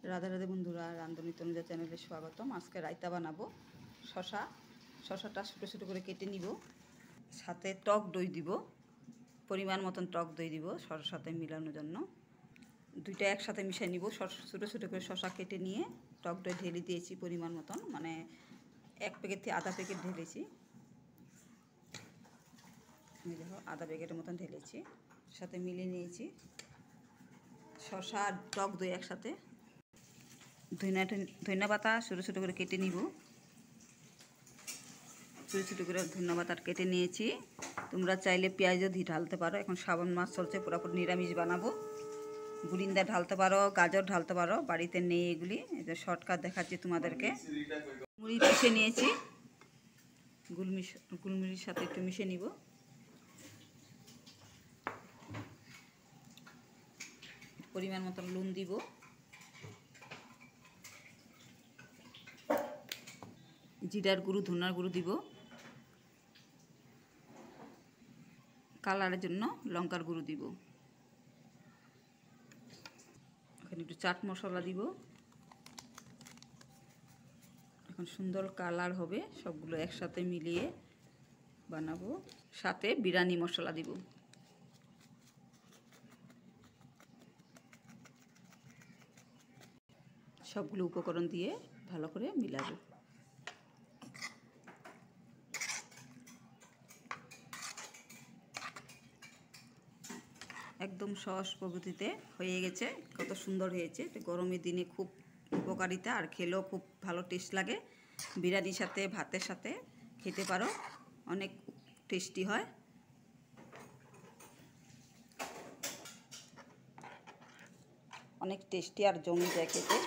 রাধে রাধে বন্ধুরা, রান্ধনী তনুজা চ্যানেলে স্বাগতম। আজকে রায়তা বানাবো। শশাটা ছোটো ছোটো করে কেটে নিব, সাথে টক দই দিব, পরিমাণ মতন টক দই দিব শশার সাথে মিলানোর জন্য। দুইটা একসাথে মিশিয়ে নিব। ছোটো ছোটো করে শশা কেটে নিয়ে টক দই ঢেলে দিয়েছি পরিমাণ মতন, মানে এক প্যাকেট থেকে আধা প্যাকেট ঢেলেছি। দেখো আধা প্যাকেটের মতন ঢেলেছি, সাথে মিলিয়ে নিয়েছি শশা আর টক দই একসাথে। ধনিয়া পাতা ছোটো ছোটো করে কেটে নিব, ছোটো ছোটো করে ধনিয়া পাতা কেটে নিয়েছি। তোমরা চাইলে পেঁয়াজও ঢালতে পারো। এখন শ্রাবণ মাস চলছে, পুরোপুরি নিরামিষ বানাবো। গুলিন্দা ঢালতে পারো, গাজর ঢালতে পারো, বাড়িতে নেই এগুলি। এই যে শর্টকাট দেখাচ্ছি তোমাদেরকে। মুড়ি পিষে নিয়েছি, গুলমুড়ির সাথে একটু মিশিয়ে নিব। পরিমাণ মতন নুন দিব, জিরার গুঁড়ো ধনার গুঁড়ো দিব, কালারের জন্য লঙ্কার গুঁড়ো দিব, এখানে একটু চাট মশলা দিব। এখন সুন্দর কালার হবে, সবগুলো একসাথে মিলিয়ে বানাবো। সাথে বিরিয়ানি মশলা দিব। সবগুলো উপকরণ দিয়ে ভালো করে মিলাবো। একদম সহজ পদ্ধতিতে হয়ে গেছে, কত সুন্দর হয়েছে। গরমের দিনে খুব উপকারিতা, আর খেলেও খুব ভালো টেস্ট লাগে। বিরিয়ানির সাথে ভাতের সাথে খেতে পারো, অনেক টেস্টি হয়। অনেক টেস্টি আর জমে যায় খেতে।